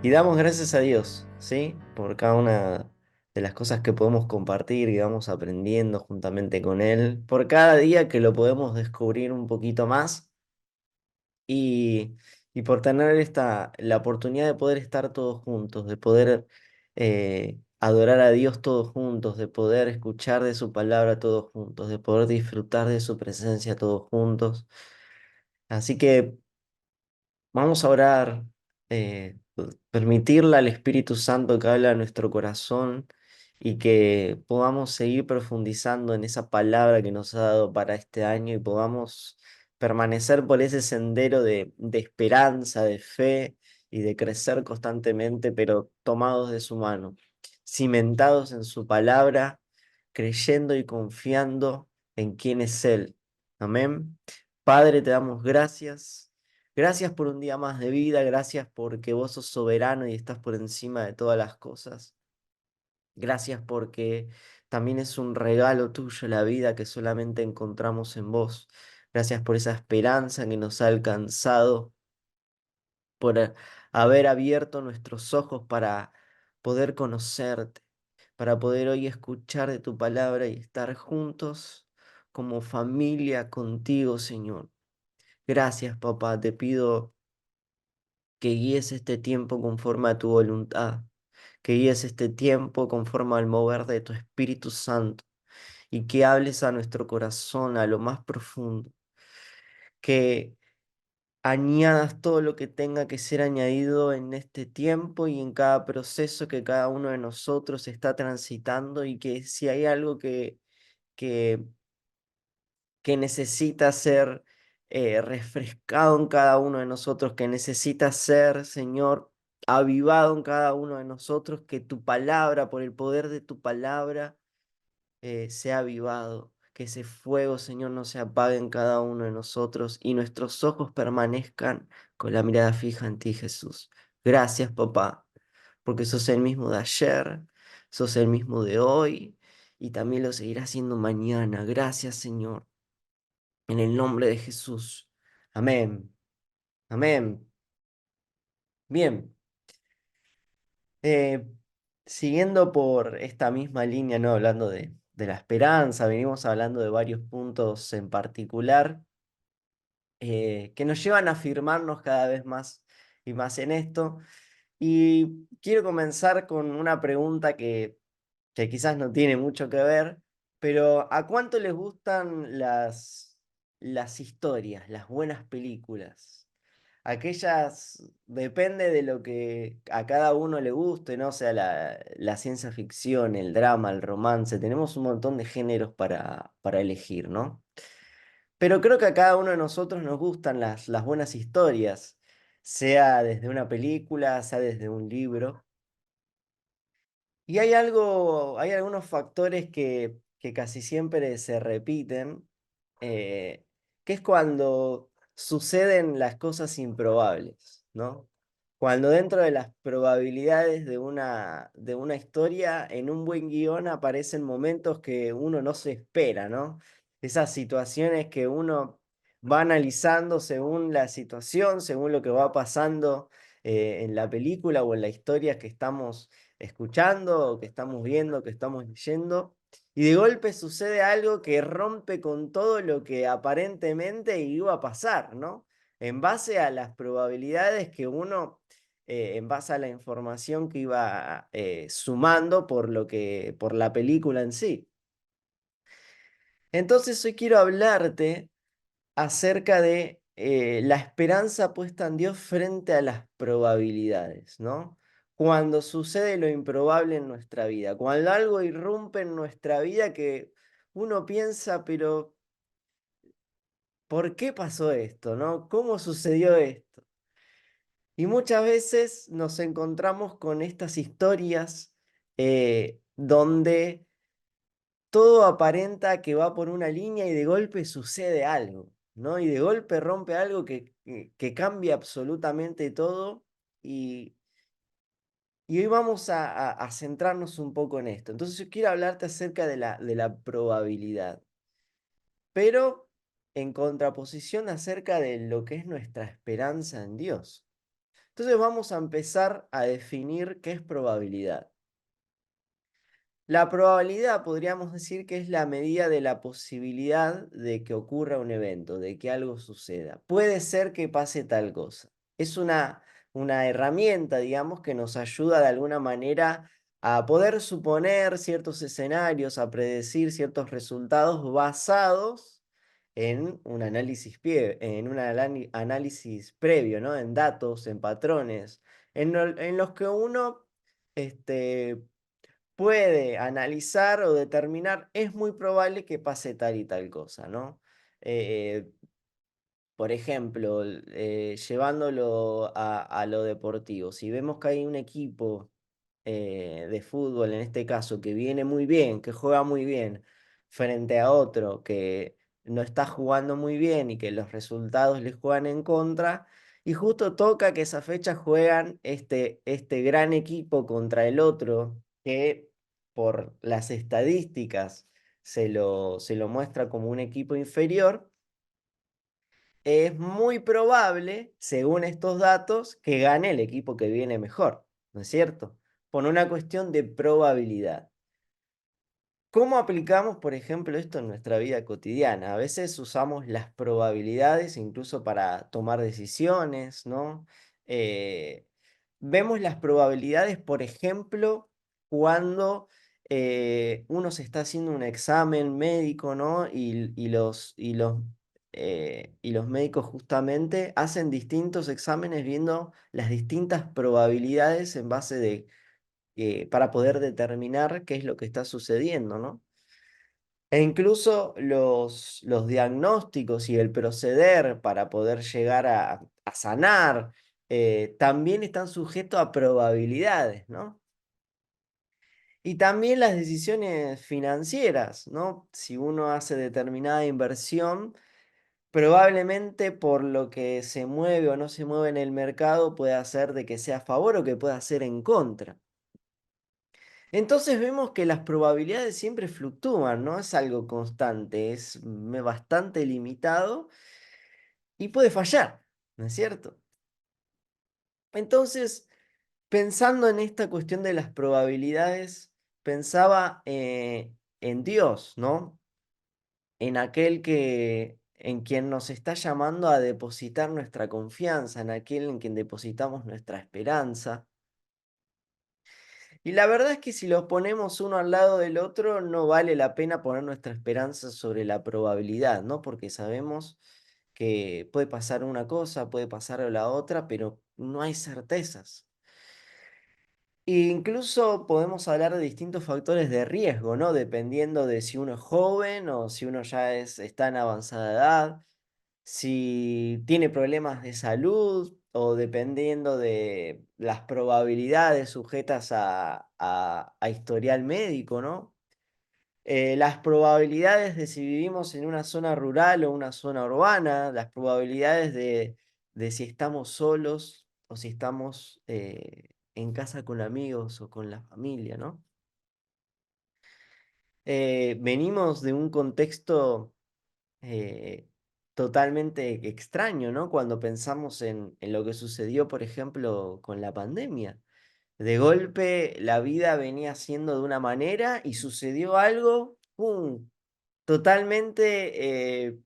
Y damos gracias a Dios, ¿sí? Por cada una de las cosas que podemos compartir y vamos aprendiendo juntamente con Él, por cada día que lo podemos descubrir un poquito más y, y por tener la oportunidad de poder estar todos juntos, de poder adorar a Dios todos juntos, de poder escuchar de su palabra todos juntos, de poder disfrutar de su presencia todos juntos. Así que vamos a orar, permitirle al Espíritu Santo que hable a nuestro corazón y que podamos seguir profundizando en esa palabra que nos ha dado para este año y podamos permanecer por ese sendero de esperanza, de fe y de crecer constantemente, pero tomados de su mano, cimentados en su palabra, creyendo y confiando en quién es Él. Amén. Padre, te damos gracias. Gracias por un día más de vida, gracias porque vos sos soberano y estás por encima de todas las cosas. Gracias porque también es un regalo tuyo la vida que solamente encontramos en vos. Gracias por esa esperanza que nos ha alcanzado, por haber abierto nuestros ojos para poder conocerte, para poder hoy escuchar de tu palabra y estar juntos como familia contigo, Señor. Gracias, papá, te pido que guíes este tiempo conforme a tu voluntad, que guíes este tiempo conforme al mover de tu Espíritu Santo y que hables a nuestro corazón a lo más profundo, que añadas todo lo que tenga que ser añadido en este tiempo y en cada proceso que cada uno de nosotros está transitando y que si hay algo que que necesita ser refrescado en cada uno de nosotros, que necesita ser, Señor, avivado en cada uno de nosotros, que tu palabra, por el poder de tu palabra, sea avivado, que ese fuego, Señor, no se apague en cada uno de nosotros y nuestros ojos permanezcan con la mirada fija en ti, Jesús. Gracias, papá, porque sos el mismo de ayer, sos el mismo de hoy y también lo seguirás haciendo mañana. Gracias, Señor. En el nombre de Jesús. Amén. Amén. Bien. eh, Siguiendo por esta misma línea, ¿no? Hablando de la esperanza, venimos hablando de varios puntos en particular que nos llevan a afirmarnos cada vez más y más en esto. Y quiero comenzar con una pregunta que quizás no tiene mucho que ver, pero ¿a cuánto les gustan las historias, las buenas películas? Aquellas, depende de lo que a cada uno le guste, ¿no? O sea, la ciencia ficción, el drama, el romance, tenemos un montón de géneros para elegir, ¿no? Pero creo que a cada uno de nosotros nos gustan las buenas historias, sea desde una película, sea desde un libro. Y hay algunos factores que casi siempre se repiten, eh, que es cuando suceden las cosas improbables, ¿no? Cuando dentro de las probabilidades de una historia, en un buen guión aparecen momentos que uno no se espera, ¿no? Esas situaciones que uno va analizando según la situación, según lo que va pasando en la película o en la historia que estamos escuchando, o que estamos viendo, que estamos leyendo, y de golpe sucede algo que rompe con todo lo que aparentemente iba a pasar, ¿no? En base a las probabilidades que uno, en base a la información que iba sumando por la película en sí. Entonces hoy quiero hablarte acerca de la esperanza puesta en Dios frente a las probabilidades, ¿no? Cuando sucede lo improbable en nuestra vida, cuando algo irrumpe en nuestra vida que uno piensa, pero ¿por qué pasó esto, no? ¿Cómo sucedió esto? Y muchas veces nos encontramos con estas historias donde todo aparenta que va por una línea y de golpe sucede algo, ¿no? Y de golpe rompe algo que cambia absolutamente todo y, y hoy vamos a centrarnos un poco en esto. Entonces yo quiero hablarte acerca de la probabilidad, pero en contraposición acerca de lo que es nuestra esperanza en Dios. Entonces vamos a empezar a definir qué es probabilidad. La probabilidad podríamos decir que es la medida de la posibilidad de que ocurra un evento, de que algo suceda. Puede ser que pase tal cosa. Es una herramienta, digamos, que nos ayuda de alguna manera a poder suponer ciertos escenarios, a predecir ciertos resultados basados en un análisis previo, ¿no? En datos, en patrones, en los que uno este, puede analizar o determinar, es muy probable que pase tal y tal cosa, ¿no? Eh, por ejemplo, llevándolo a lo deportivo, si vemos que hay un equipo de fútbol, en este caso, que viene muy bien, que juega muy bien, frente a otro que no está jugando muy bien y que los resultados les juegan en contra, y justo toca que esa fecha juegan este gran equipo contra el otro, que por las estadísticas se lo muestra como un equipo inferior. Es muy probable, según estos datos, que gane el equipo que viene mejor, ¿no es cierto? Por una cuestión de probabilidad. ¿Cómo aplicamos, por ejemplo, esto en nuestra vida cotidiana? A veces usamos las probabilidades incluso para tomar decisiones, ¿no? Eh, Vemos las probabilidades, por ejemplo, cuando uno se está haciendo un examen médico, ¿no? Y los médicos justamente hacen distintos exámenes viendo las distintas probabilidades en base de para poder determinar qué es lo que está sucediendo, ¿no? E incluso los diagnósticos y el proceder para poder llegar a sanar también están sujetos a probabilidades, ¿no? Y también las decisiones financieras, ¿no? Si uno hace determinada inversión, probablemente por lo que se mueve o no se mueve en el mercado puede hacer de que sea a favor o que pueda ser en contra. Entonces vemos que las probabilidades siempre fluctúan, no es algo constante, es bastante limitado y puede fallar, ¿no es cierto? Entonces, pensando en esta cuestión de las probabilidades, pensaba en Dios, ¿no? En aquel en quien nos está llamando a depositar nuestra confianza, en aquel en quien depositamos nuestra esperanza. Y la verdad es que si los ponemos uno al lado del otro, no vale la pena poner nuestra esperanza sobre la probabilidad, ¿no? Porque sabemos que puede pasar una cosa, puede pasar la otra, pero no hay certezas. E incluso podemos hablar de distintos factores de riesgo, ¿no? Dependiendo de si uno es joven o si uno ya está en avanzada edad, si tiene problemas de salud o dependiendo de las probabilidades sujetas a historial médico, ¿no? Las probabilidades de si vivimos en una zona rural o una zona urbana, las probabilidades de si estamos solos o si estamos en casa con amigos o con la familia, ¿no? Venimos de un contexto eh, totalmente extraño, ¿no? Cuando pensamos en lo que sucedió, por ejemplo, con la pandemia. De golpe la vida venía siendo de una manera y sucedió algo, ¡pum! Totalmente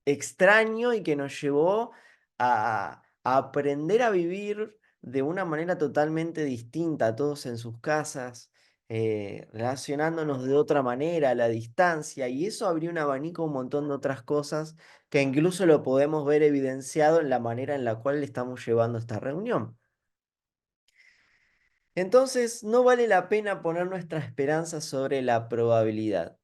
extraño y que nos llevó a aprender a vivir de una manera totalmente distinta, todos en sus casas, relacionándonos de otra manera, a la distancia, y eso abrió un abanico a un montón de otras cosas que incluso lo podemos ver evidenciado en la manera en la cual le estamos llevando esta reunión. Entonces, no vale la pena poner nuestra esperanza sobre la probabilidad.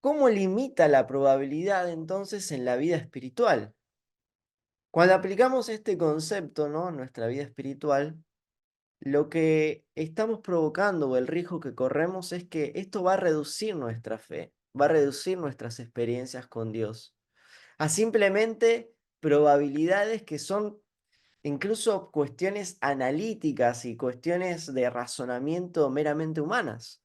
¿Cómo limita la probabilidad entonces en la vida espiritual? Cuando aplicamos este concepto, ¿no? En nuestra vida espiritual, lo que estamos provocando o el riesgo que corremos es que esto va a reducir nuestra fe, va a reducir nuestras experiencias con Dios, a simplemente probabilidades que son incluso cuestiones analíticas y cuestiones de razonamiento meramente humanas.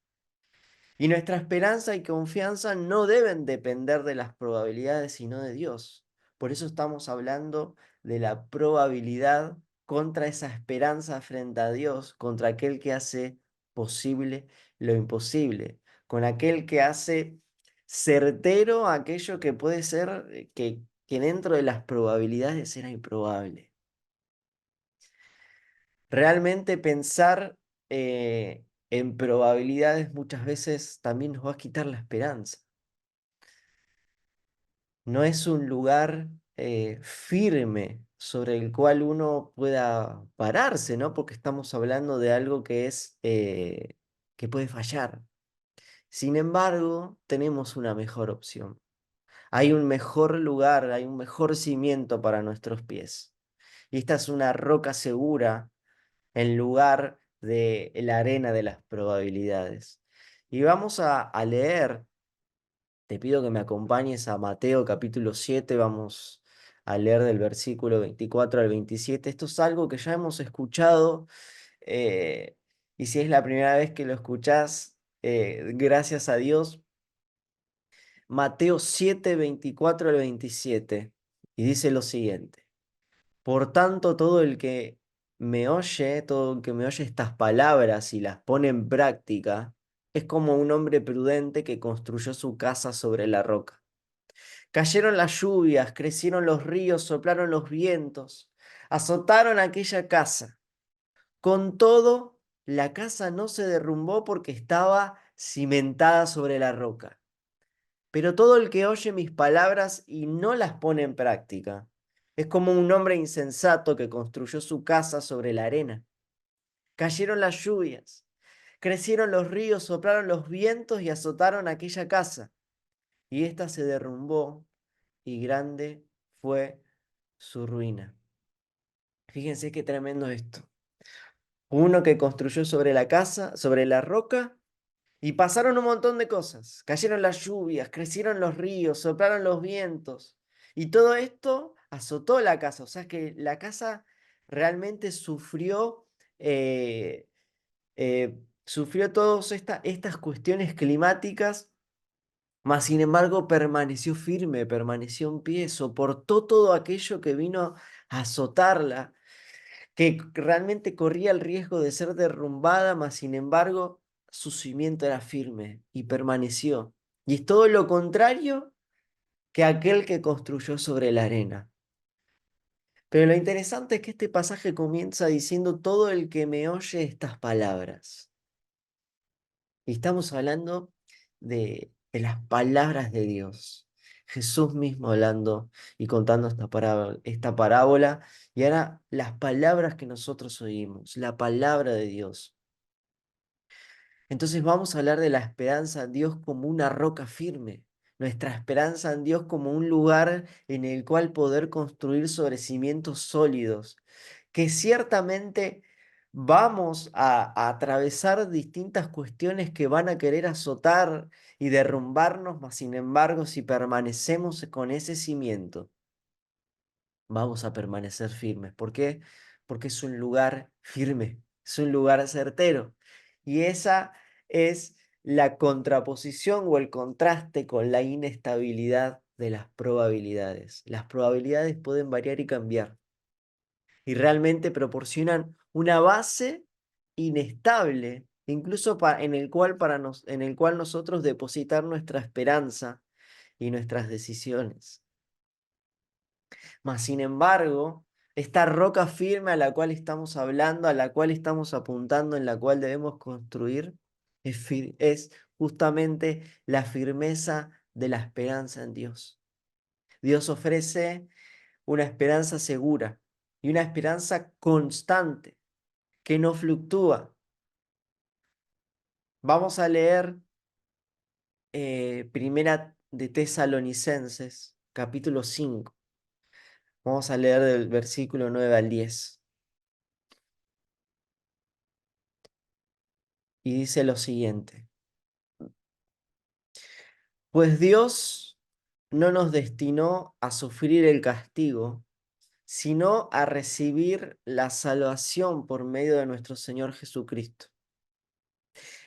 Y nuestra esperanza y confianza no deben depender de las probabilidades, sino de Dios. Por eso estamos hablando de la probabilidad contra esa esperanza frente a Dios, contra aquel que hace posible lo imposible, con aquel que hace certero aquello que puede ser que dentro de las probabilidades era improbable. Realmente pensar en probabilidades muchas veces también nos va a quitar la esperanza. No es un lugar firme sobre el cual uno pueda pararse, ¿no? Porque estamos hablando de algo que es que puede fallar. Sin embargo, tenemos una mejor opción. Hay un mejor lugar, hay un mejor cimiento para nuestros pies. Y esta es una roca segura en lugar de la arena de las probabilidades. Y vamos a leer, te pido que me acompañes a Mateo capítulo 7, vamos a leer del versículo 24 al 27. Esto es algo que ya hemos escuchado, eh, y si es la primera vez que lo escuchás, gracias a Dios. Mateo 7, 24 al 27, y dice lo siguiente: Por tanto, todo el que me oye estas palabras y las pone en práctica, es como un hombre prudente que construyó su casa sobre la roca. Cayeron las lluvias, crecieron los ríos, soplaron los vientos, azotaron aquella casa. Con todo, la casa no se derrumbó porque estaba cimentada sobre la roca. Pero todo el que oye mis palabras y no las pone en práctica es como un hombre insensato que construyó su casa sobre la arena. Cayeron las lluvias, crecieron los ríos, soplaron los vientos y azotaron aquella casa. Y ésta se derrumbó y grande fue su ruina. Fíjense qué tremendo esto. Uno que construyó sobre la casa, sobre la roca. Y pasaron un montón de cosas. Cayeron las lluvias, crecieron los ríos, soplaron los vientos. Y todo esto azotó la casa. O sea que la casa realmente sufrió todas estas cuestiones climáticas, mas sin embargo permaneció firme, permaneció en pie, soportó todo aquello que vino a azotarla, que realmente corría el riesgo de ser derrumbada, mas sin embargo su cimiento era firme y permaneció. Y es todo lo contrario que aquel que construyó sobre la arena. Pero lo interesante es que este pasaje comienza diciendo todo el que me oye estas palabras. Y estamos hablando de las palabras de Dios. Jesús mismo hablando y contando esta parábola, y ahora las palabras que nosotros oímos, la palabra de Dios. Entonces vamos a hablar de la esperanza en Dios como una roca firme, nuestra esperanza en Dios como un lugar en el cual poder construir sobre cimientos sólidos, que ciertamente vamos a atravesar distintas cuestiones que van a querer azotar y derrumbarnos, mas sin embargo, si permanecemos con ese cimiento, vamos a permanecer firmes. ¿Por qué? Porque es un lugar firme, es un lugar certero. Y esa es la contraposición o el contraste con la inestabilidad de las probabilidades. Las probabilidades pueden variar y cambiar y realmente proporcionan una base inestable, incluso en el cual nosotros depositar nuestra esperanza y nuestras decisiones. Mas, sin embargo, esta roca firme a la cual estamos hablando, a la cual estamos apuntando, en la cual debemos construir, es justamente la firmeza de la esperanza en Dios. Dios ofrece una esperanza segura y una esperanza constante que no fluctúa. Vamos a leer Primera de Tesalonicenses, capítulo 5. Vamos a leer del versículo 9 al 10. Y dice lo siguiente: Pues Dios no nos destinó a sufrir el castigo, sino a recibir la salvación por medio de nuestro Señor Jesucristo.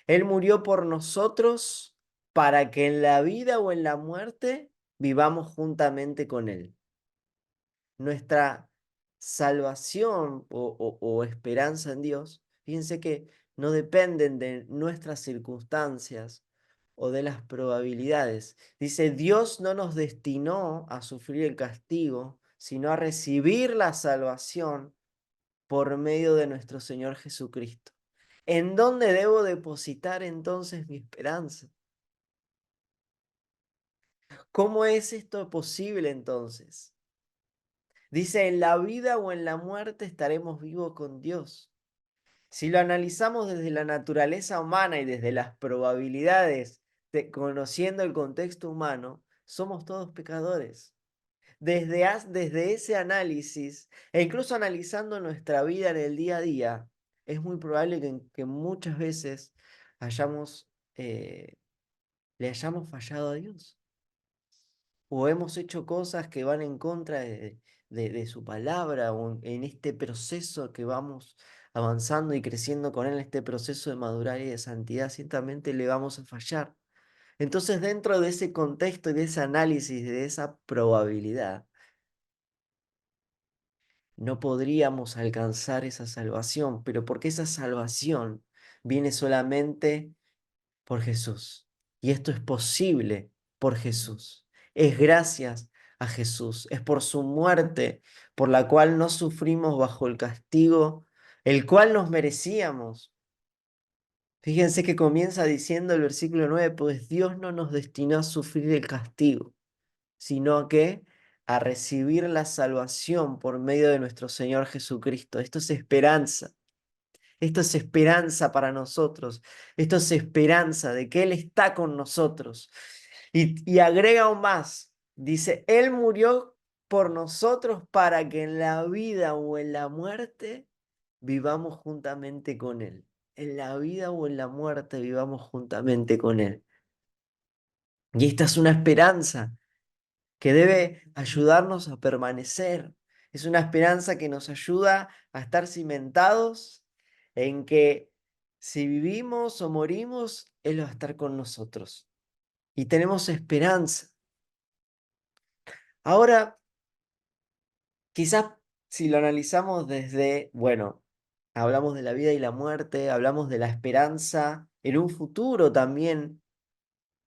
Él murió por nosotros para que en la vida o en la muerte vivamos juntamente con Él. Nuestra salvación o esperanza en Dios, fíjense que no dependen de nuestras circunstancias o de las probabilidades. Dice, Dios no nos destinó a sufrir el castigo, sino a recibir la salvación por medio de nuestro Señor Jesucristo. ¿En dónde debo depositar entonces mi esperanza? ¿Cómo es esto posible entonces? Dice, en la vida o en la muerte estaremos vivos con Dios. Si lo analizamos desde la naturaleza humana y desde las probabilidades, conociendo el contexto humano, somos todos pecadores. Desde ese análisis, e incluso analizando nuestra vida en el día a día, es muy probable que muchas veces hayamos, le hayamos fallado a Dios. O hemos hecho cosas que van en contra de su palabra, o en este proceso que vamos avanzando y creciendo con él, este proceso de madurar y de santidad, ciertamente le vamos a fallar. Entonces, dentro de ese contexto y de ese análisis, de esa probabilidad, no podríamos alcanzar esa salvación, pero porque esa salvación viene solamente por Jesús. Y esto es posible por Jesús. Es gracias a Jesús. Es por su muerte, por la cual no sufrimos bajo el castigo, el cual nos merecíamos. Fíjense que comienza diciendo el versículo 9, pues Dios no nos destinó a sufrir el castigo, sino que a recibir la salvación por medio de nuestro Señor Jesucristo. Esto es esperanza. Esto es esperanza para nosotros. Esto es esperanza de que Él está con nosotros. Y agrega aún más. Dice, Él murió por nosotros para que en la vida o en la muerte vivamos juntamente con Él. En la vida o en la muerte vivamos juntamente con Él. Y esta es una esperanza que debe ayudarnos a permanecer. Es una esperanza que nos ayuda a estar cimentados en que si vivimos o morimos, Él va a estar con nosotros. Y tenemos esperanza. Ahora, quizás si lo analizamos desde, bueno, hablamos de la vida y la muerte, hablamos de la esperanza en un futuro también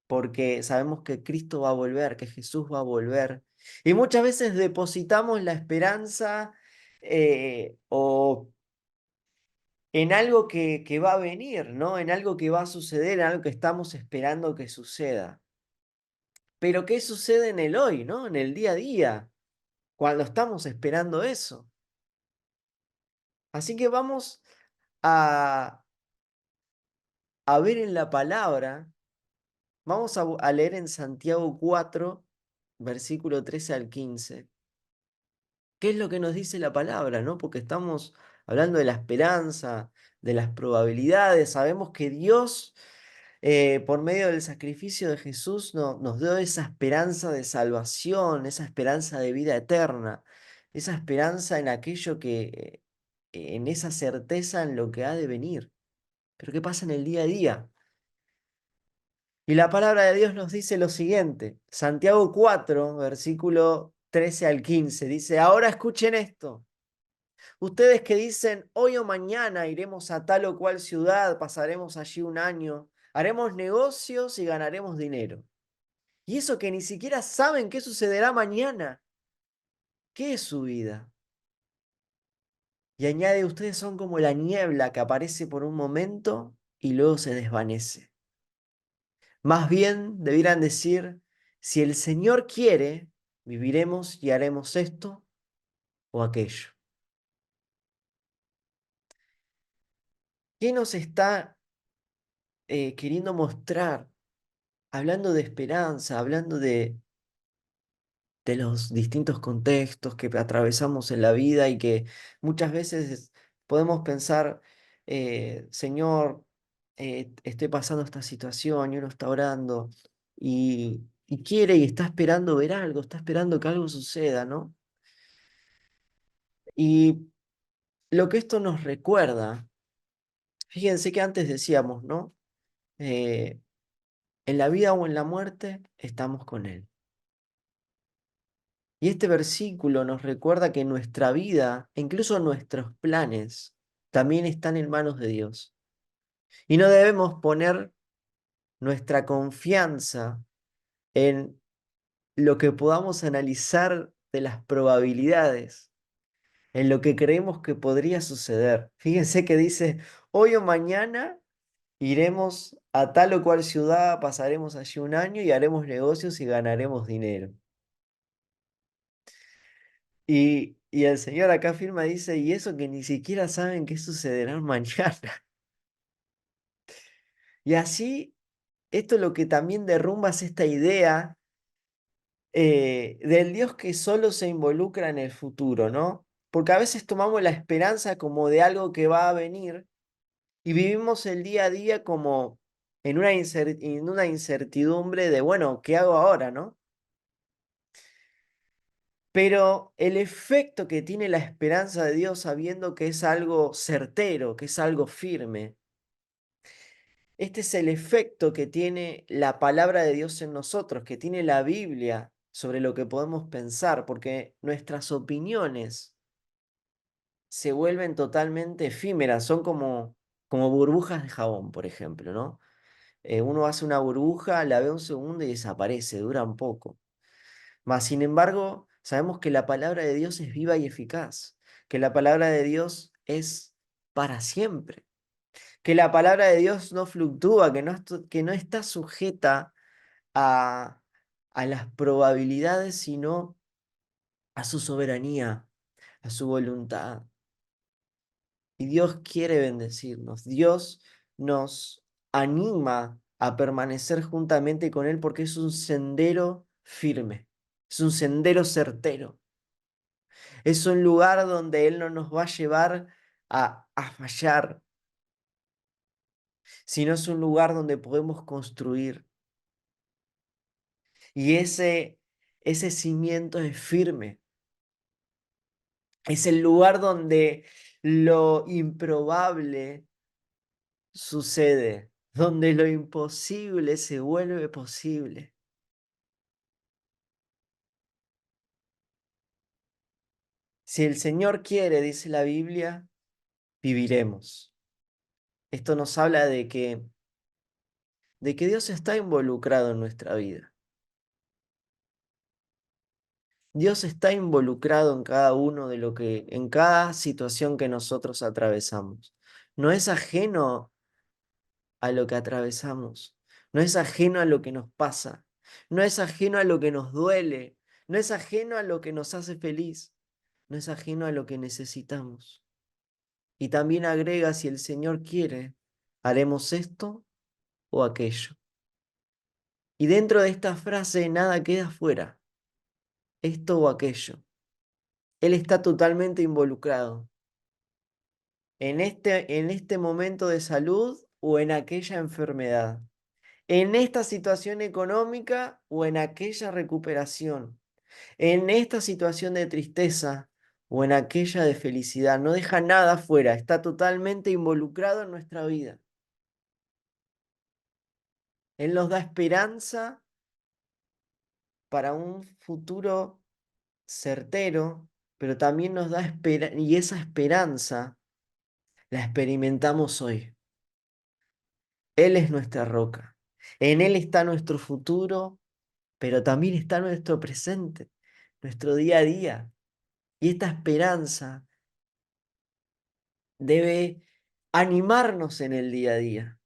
porque sabemos que Cristo va a volver, que Jesús va a volver. Y muchas veces depositamos la esperanza o en algo que va a venir, ¿no? En algo que va a suceder, en algo que estamos esperando que suceda. Pero ¿qué sucede en el hoy, ¿no? En el día a día, cuando estamos esperando eso. Así que vamos a, a ver en la palabra, vamos a leer en Santiago 4, versículo 13 al 15. ¿Qué es lo que nos dice la palabra, no? Porque estamos hablando de la esperanza, de las probabilidades. Sabemos que Dios, por medio del sacrificio de Jesús, nos dio esa esperanza de salvación, esa esperanza de vida eterna, esa esperanza en aquello en esa certeza en lo que ha de venir. Pero ¿qué pasa en el día a día? Y la palabra de Dios nos dice lo siguiente, Santiago 4, versículo 13 al 15, dice, ahora escuchen esto. Ustedes que dicen, hoy o mañana iremos a tal o cual ciudad, pasaremos allí un año, haremos negocios y ganaremos dinero. Y eso que ni siquiera saben qué sucederá mañana. ¿Qué es su vida? Y añade, ustedes son como la niebla que aparece por un momento y luego se desvanece. Más bien debieran decir, si el Señor quiere, viviremos y haremos esto o aquello. ¿Qué nos está queriendo mostrar? Hablando de esperanza, hablando de los distintos contextos que atravesamos en la vida y que muchas veces podemos pensar, Señor, estoy pasando esta situación y uno está orando y quiere y está esperando ver algo, está esperando que algo suceda, ¿no? Y lo que esto nos recuerda, fíjense que antes decíamos, ¿no? Eh, en la vida o en la muerte estamos con Él. Y este versículo nos recuerda que nuestra vida, e incluso nuestros planes, también están en manos de Dios. Y no debemos poner nuestra confianza en lo que podamos analizar de las probabilidades, en lo que creemos que podría suceder. Fíjense que dice, hoy o mañana iremos a tal o cual ciudad, pasaremos allí un año y haremos negocios y ganaremos dinero. Y el Señor acá afirma, dice, y eso que ni siquiera saben qué sucederá mañana. Y así, esto lo que también derrumba es esta idea del Dios que solo se involucra en el futuro, ¿no? Porque a veces tomamos la esperanza como de algo que va a venir y vivimos el día a día como en una incertidumbre de, bueno, ¿qué hago ahora, no? Pero el efecto que tiene la esperanza de Dios sabiendo que es algo certero, que es algo firme, este es el efecto que tiene la palabra de Dios en nosotros, que tiene la Biblia sobre lo que podemos pensar, porque nuestras opiniones se vuelven totalmente efímeras, son como burbujas de jabón, por ejemplo, ¿no? Uno hace una burbuja, la ve un segundo y desaparece, dura un poco. Mas, sin embargo, sabemos que la palabra de Dios es viva y eficaz, que la palabra de Dios es para siempre, que la palabra de Dios no fluctúa, que no está sujeta a, a las probabilidades, sino a su soberanía, a su voluntad. Y Dios quiere bendecirnos. Dios nos anima a permanecer juntamente con Él porque es un sendero firme, es un sendero certero, es un lugar donde Él no nos va a llevar a fallar, sino es un lugar donde podemos construir. Y ese cimiento es firme, es el lugar donde lo improbable sucede, donde lo imposible se vuelve posible. Si el Señor quiere, dice la Biblia, viviremos. Esto nos habla de que Dios está involucrado en nuestra vida. Dios está involucrado en cada uno de en cada situación que nosotros atravesamos. No es ajeno a lo que atravesamos. No es ajeno a lo que nos pasa. No es ajeno a lo que nos duele. No es ajeno a lo que nos hace feliz. No es ajeno a lo que necesitamos. Y también agrega, si el Señor quiere, haremos esto o aquello. Y dentro de esta frase nada queda fuera, esto o aquello. Él está totalmente involucrado en este momento de salud o en aquella enfermedad, en esta situación económica o en aquella recuperación, en esta situación de tristeza o en aquella de felicidad. No deja nada fuera, está totalmente involucrado en nuestra vida. Él nos da esperanza para un futuro certero, pero también nos da esperanza, y esa esperanza la experimentamos hoy. Él es nuestra roca. En Él está nuestro futuro, pero también está nuestro presente, nuestro día a día. Y esta esperanza debe animarnos en el día a día.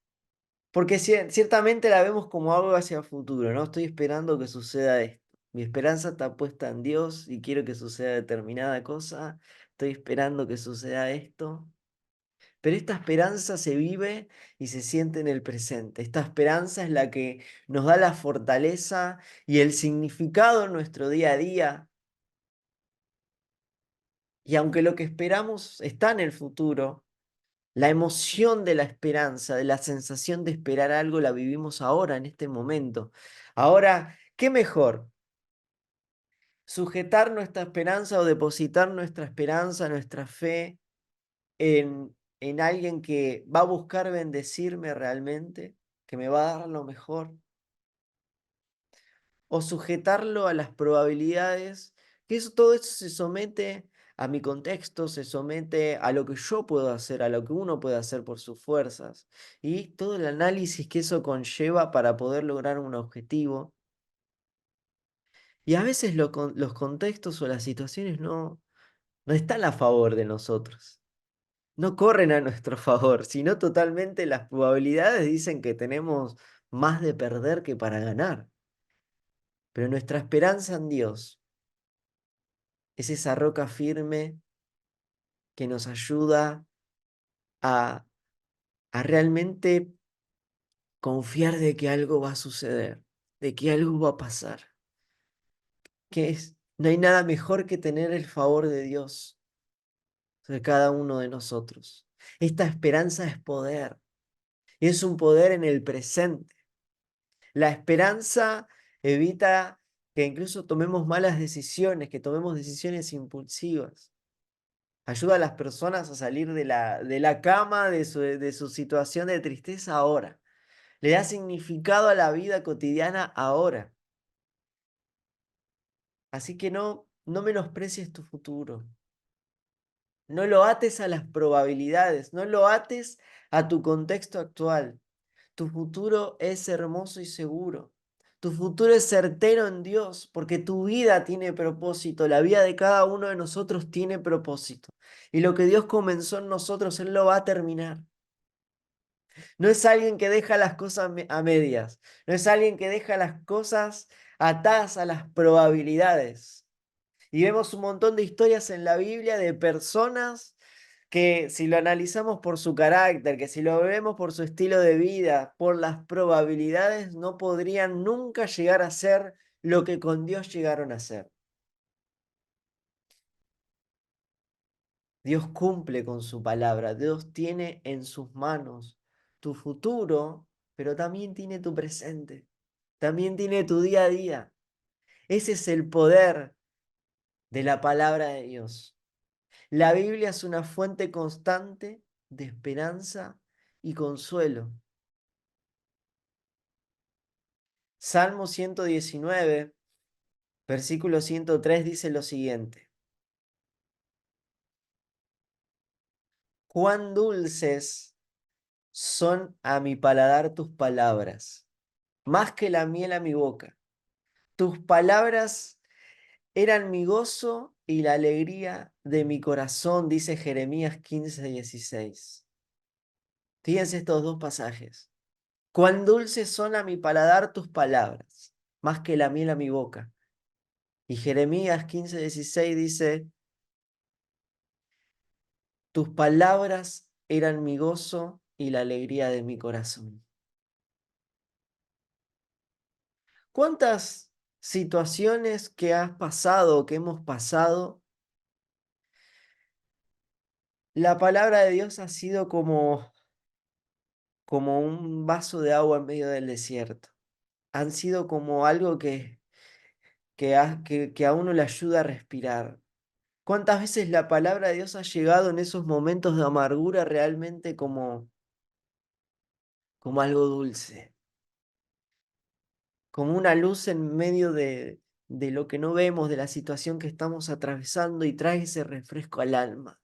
Porque ciertamente la vemos como algo hacia el futuro, ¿no? Estoy esperando que suceda esto. Mi esperanza está puesta en Dios y quiero que suceda determinada cosa. Estoy esperando que suceda esto. Pero esta esperanza se vive y se siente en el presente. Esta esperanza es la que nos da la fortaleza y el significado en nuestro día a día. Y aunque lo que esperamos está en el futuro, la emoción de la esperanza, de la sensación de esperar algo, la vivimos ahora, en este momento. Ahora, ¿qué mejor? Sujetar nuestra esperanza o depositar nuestra esperanza, nuestra fe en alguien que va a buscar bendecirme realmente, que me va a dar lo mejor, o sujetarlo a las probabilidades todo eso se somete a mi contexto, se somete a lo que yo puedo hacer, a lo que uno puede hacer por sus fuerzas, y todo el análisis que eso conlleva para poder lograr un objetivo. Y a veces los contextos o las situaciones no están a favor de nosotros, no corren a nuestro favor, sino totalmente las probabilidades dicen que tenemos más de perder que para ganar. Pero nuestra esperanza en Dios es esa roca firme que nos ayuda a, a realmente confiar de que algo va a suceder, de que algo va a pasar, no hay nada mejor que tener el favor de Dios sobre cada uno de nosotros. Esta esperanza es poder, y es un poder en el presente. La esperanza evita que incluso tomemos malas decisiones, que tomemos decisiones impulsivas. Ayuda a las personas a salir de la cama, de su situación de tristeza ahora. Le da significado a la vida cotidiana ahora. Así que no menosprecies tu futuro. No lo ates a las probabilidades, no lo ates a tu contexto actual. Tu futuro es hermoso y seguro. Tu futuro es certero en Dios, porque tu vida tiene propósito, la vida de cada uno de nosotros tiene propósito. Y lo que Dios comenzó en nosotros, Él lo va a terminar. No es alguien que deja las cosas a medias, no es alguien que deja las cosas atadas a las probabilidades. Y vemos un montón de historias en la Biblia de personas que si lo analizamos por su carácter, que si lo vemos por su estilo de vida, por las probabilidades, no podrían nunca llegar a ser lo que con Dios llegaron a ser. Dios cumple con su palabra, Dios tiene en sus manos tu futuro, pero también tiene tu presente, también tiene tu día a día. Ese es el poder de la palabra de Dios. La Biblia es una fuente constante de esperanza y consuelo. Salmo 119, versículo 103 dice lo siguiente: Cuán dulces son a mi paladar tus palabras, más que la miel a mi boca. Tus palabras eran mi gozo y la alegría de mi corazón, dice Jeremías 15:16. Fíjense estos dos pasajes. Cuán dulces son a mi paladar tus palabras, más que la miel a mi boca. Y Jeremías 15:16 dice: tus palabras eran mi gozo y la alegría de mi corazón. ¿Cuántas situaciones que has pasado, que hemos pasado, la palabra de Dios ha sido como un vaso de agua en medio del desierto? Han sido como algo que a uno le ayuda a respirar. ¿Cuántas veces la palabra de Dios ha llegado en esos momentos de amargura realmente como algo dulce? Como una luz en medio de lo que no vemos, de la situación que estamos atravesando, y trae ese refresco al alma.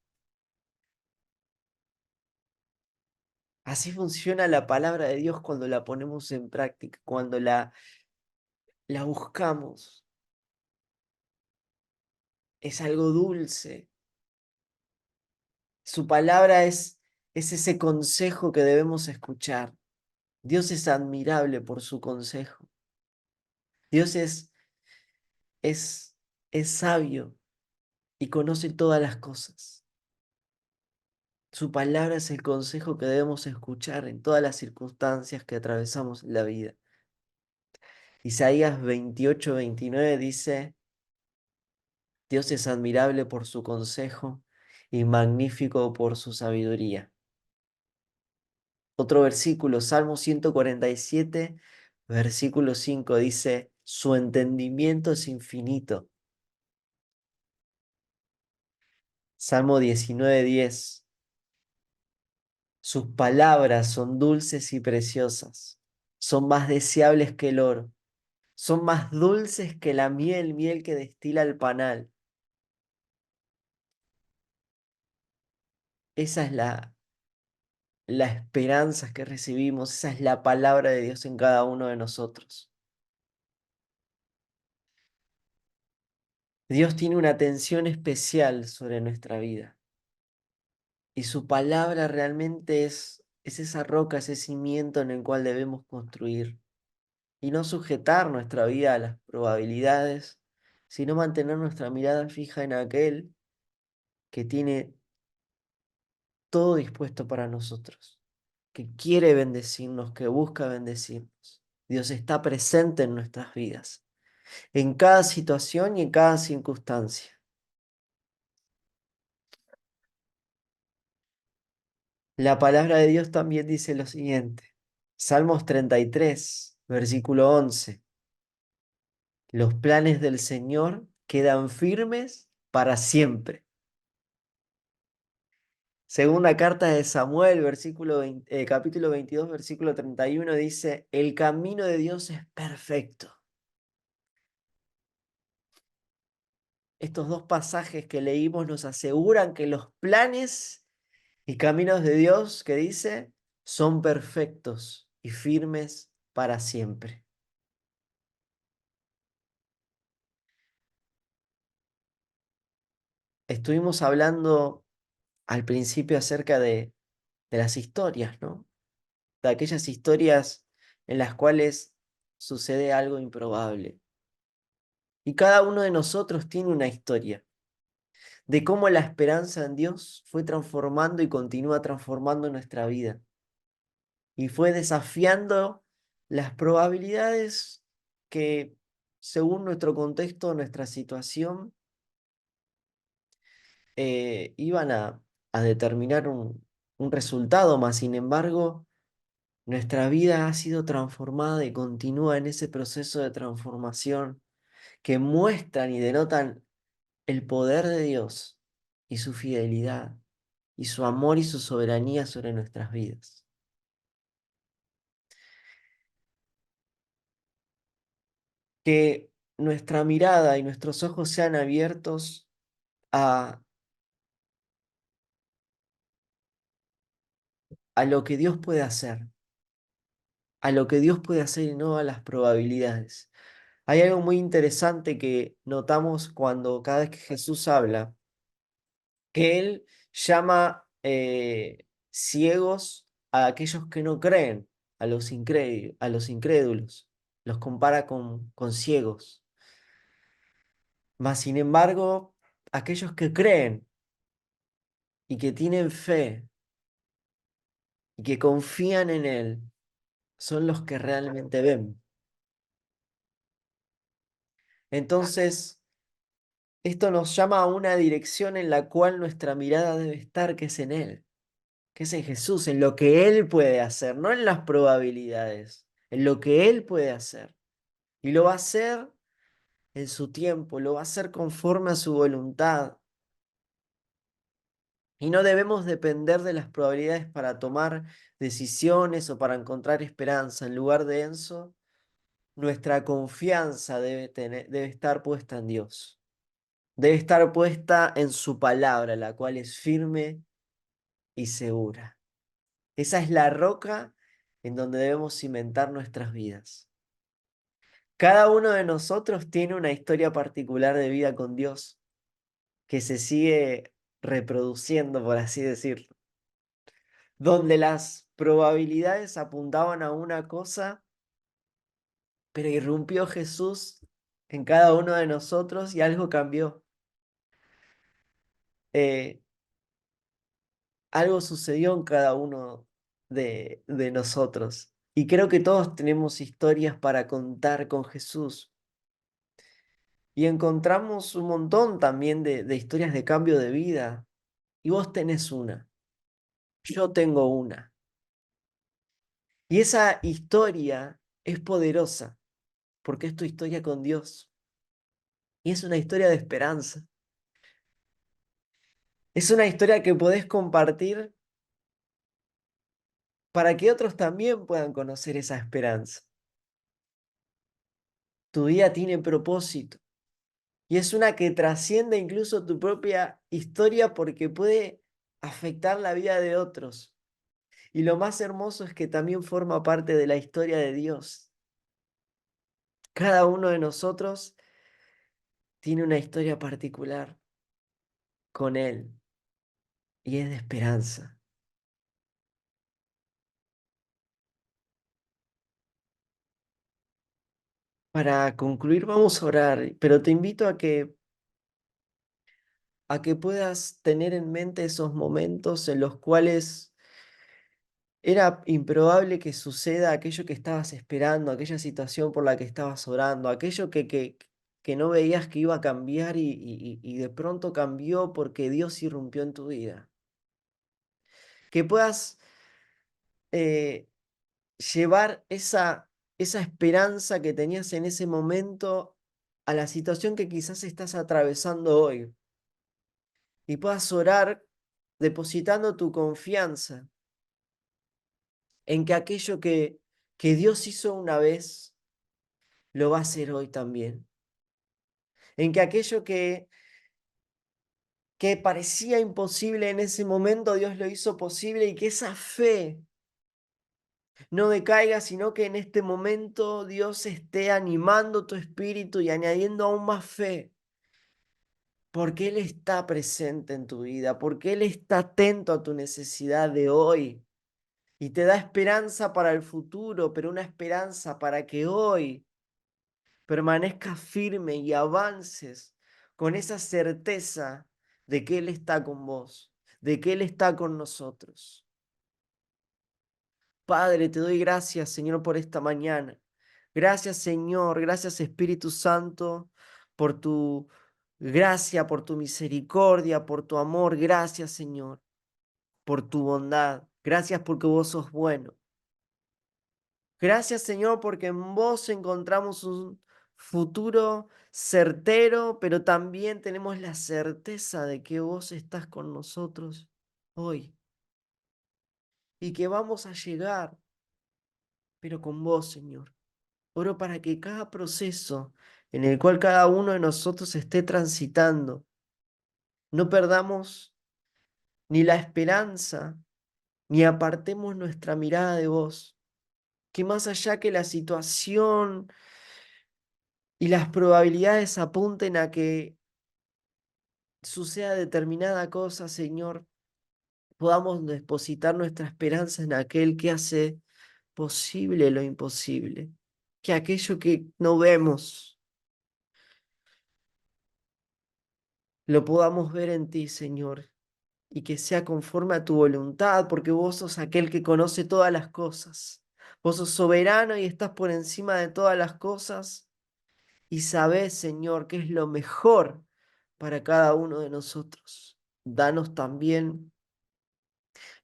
Así funciona la palabra de Dios cuando la ponemos en práctica, cuando la buscamos. Es algo dulce. Su palabra es ese consejo que debemos escuchar. Dios es admirable por su consejo. Dios es, es sabio y conoce todas las cosas. Su palabra es el consejo que debemos escuchar en todas las circunstancias que atravesamos en la vida. Isaías 28:29 dice: Dios es admirable por su consejo y magnífico por su sabiduría. Otro versículo, Salmo 147, versículo 5 dice: su entendimiento es infinito. Salmo 19:10: sus palabras son dulces y preciosas, son más deseables que el oro, son más dulces que la miel, miel que destila el panal. Esa es la esperanza que recibimos, esa es la palabra de Dios en cada uno de nosotros. Dios tiene una atención especial sobre nuestra vida y su palabra realmente es esa roca, ese cimiento en el cual debemos construir y no sujetar nuestra vida a las probabilidades, sino mantener nuestra mirada fija en aquel que tiene todo dispuesto para nosotros, que quiere bendecirnos, que busca bendecirnos. Dios está presente en nuestras vidas, en cada situación y en cada circunstancia. La palabra de Dios también dice lo siguiente. Salmos 33, versículo 11. Los planes del Señor quedan firmes para siempre. Segunda carta de Samuel, capítulo 22, versículo 31 dice, el camino de Dios es perfecto. Estos dos pasajes que leímos nos aseguran que los planes y caminos de Dios, que dice, son perfectos y firmes para siempre. Estuvimos hablando al principio acerca de las historias, ¿no? De aquellas historias en las cuales sucede algo improbable. Y cada uno de nosotros tiene una historia de cómo la esperanza en Dios fue transformando y continúa transformando nuestra vida. Y fue desafiando las probabilidades que, según nuestro contexto, nuestra situación, iban a determinar un resultado, más sin embargo, nuestra vida ha sido transformada y continúa en ese proceso de transformación que muestran y denotan el poder de Dios y su fidelidad y su amor y su soberanía sobre nuestras vidas. Que nuestra mirada y nuestros ojos sean abiertos a, a lo que Dios puede hacer, a lo que Dios puede hacer y no a las probabilidades. Hay algo muy interesante que notamos cuando cada vez que Jesús habla, que Él llama ciegos a aquellos que no creen, a los incrédulos, los compara con ciegos. Mas, sin embargo, aquellos que creen y que tienen fe y que confían en Él, son los que realmente ven. Entonces, esto nos llama a una dirección en la cual nuestra mirada debe estar, que es en Él, que es en Jesús, en lo que Él puede hacer, no en las probabilidades, en lo que Él puede hacer. Y lo va a hacer en su tiempo, lo va a hacer conforme a su voluntad. Y no debemos depender de las probabilidades para tomar decisiones o para encontrar esperanza. En lugar de eso, nuestra confianza debe estar puesta en Dios. Debe estar puesta en su palabra, la cual es firme y segura. Esa es la roca en donde debemos cimentar nuestras vidas. Cada uno de nosotros tiene una historia particular de vida con Dios que se sigue reproduciendo, por así decirlo, donde las probabilidades apuntaban a una cosa, pero irrumpió Jesús en cada uno de nosotros y algo cambió. Eh, Algo sucedió en cada uno de nosotros. Y creo que todos tenemos historias para contar con Jesús. Y encontramos un montón también de historias de cambio de vida. Y vos tenés una, yo tengo una. Y esa historia es poderosa, porque es tu historia con Dios. Y es una historia de esperanza. Es una historia que podés compartir para que otros también puedan conocer esa esperanza. Tu vida tiene propósito. Y es una que trasciende incluso tu propia historia porque puede afectar la vida de otros. Y lo más hermoso es que también forma parte de la historia de Dios. Cada uno de nosotros tiene una historia particular con Él y es de esperanza. Para concluir, vamos a orar, pero te invito a que puedas tener en mente esos momentos en los cuales era improbable que suceda aquello que estabas esperando, aquella situación por la que estabas orando, aquello que no veías que iba a cambiar y de pronto cambió porque Dios irrumpió en tu vida. Que puedas eh, llevar esa esperanza que tenías en ese momento a la situación que quizás estás atravesando hoy y puedas orar depositando tu confianza en que aquello que Dios hizo una vez, lo va a hacer hoy también. En que aquello que parecía imposible en ese momento, Dios lo hizo posible y que esa fe no decaiga, sino que en este momento Dios esté animando tu espíritu y añadiendo aún más fe, porque Él está presente en tu vida, porque Él está atento a tu necesidad de hoy y te da esperanza para el futuro, pero una esperanza para que hoy permanezcas firme y avances con esa certeza de que Él está con vos, de que Él está con nosotros. Padre, te doy gracias, Señor, por esta mañana. Gracias, Señor, gracias, Espíritu Santo, por tu gracia, por tu misericordia, por tu amor. Gracias, Señor, por tu bondad. Gracias porque vos sos bueno. Gracias, Señor, porque en vos encontramos un futuro certero, pero también tenemos la certeza de que vos estás con nosotros hoy y que vamos a llegar, pero con vos, Señor. Oro para que cada proceso en el cual cada uno de nosotros esté transitando, no perdamos ni la esperanza, ni apartemos nuestra mirada de vos, que más allá que la situación y las probabilidades apunten a que suceda determinada cosa, Señor, podamos depositar nuestra esperanza en aquel que hace posible lo imposible, que aquello que no vemos lo podamos ver en ti, Señor, y que sea conforme a tu voluntad, porque vos sos aquel que conoce todas las cosas. Vos sos soberano y estás por encima de todas las cosas y sabés, Señor, qué es lo mejor para cada uno de nosotros. Danos también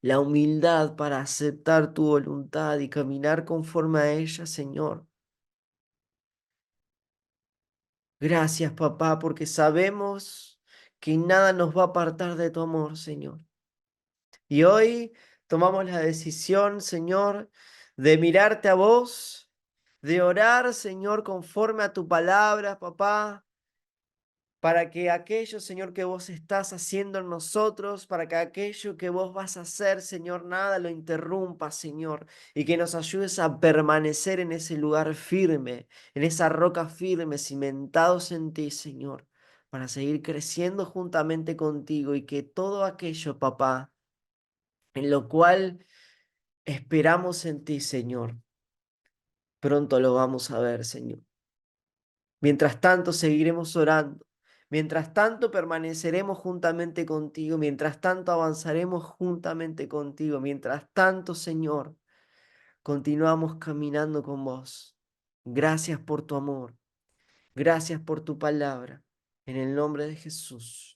la humildad para aceptar tu voluntad y caminar conforme a ella, Señor. Gracias, papá, porque sabemos que nada nos va a apartar de tu amor, Señor. Y hoy tomamos la decisión, Señor, de mirarte a vos, de orar, Señor, conforme a tu palabra, papá, para que aquello, Señor, que vos estás haciendo en nosotros, para que aquello que vos vas a hacer, Señor, nada lo interrumpa, Señor, y que nos ayudes a permanecer en ese lugar firme, en esa roca firme, cimentados en ti, Señor, para seguir creciendo juntamente contigo y que todo aquello, papá, en lo cual esperamos en ti, Señor, pronto lo vamos a ver, Señor. Mientras tanto, seguiremos orando. Mientras tanto, permaneceremos juntamente contigo. Mientras tanto, avanzaremos juntamente contigo. Mientras tanto, Señor, continuamos caminando con vos. Gracias por tu amor. Gracias por tu palabra. En el nombre de Jesús.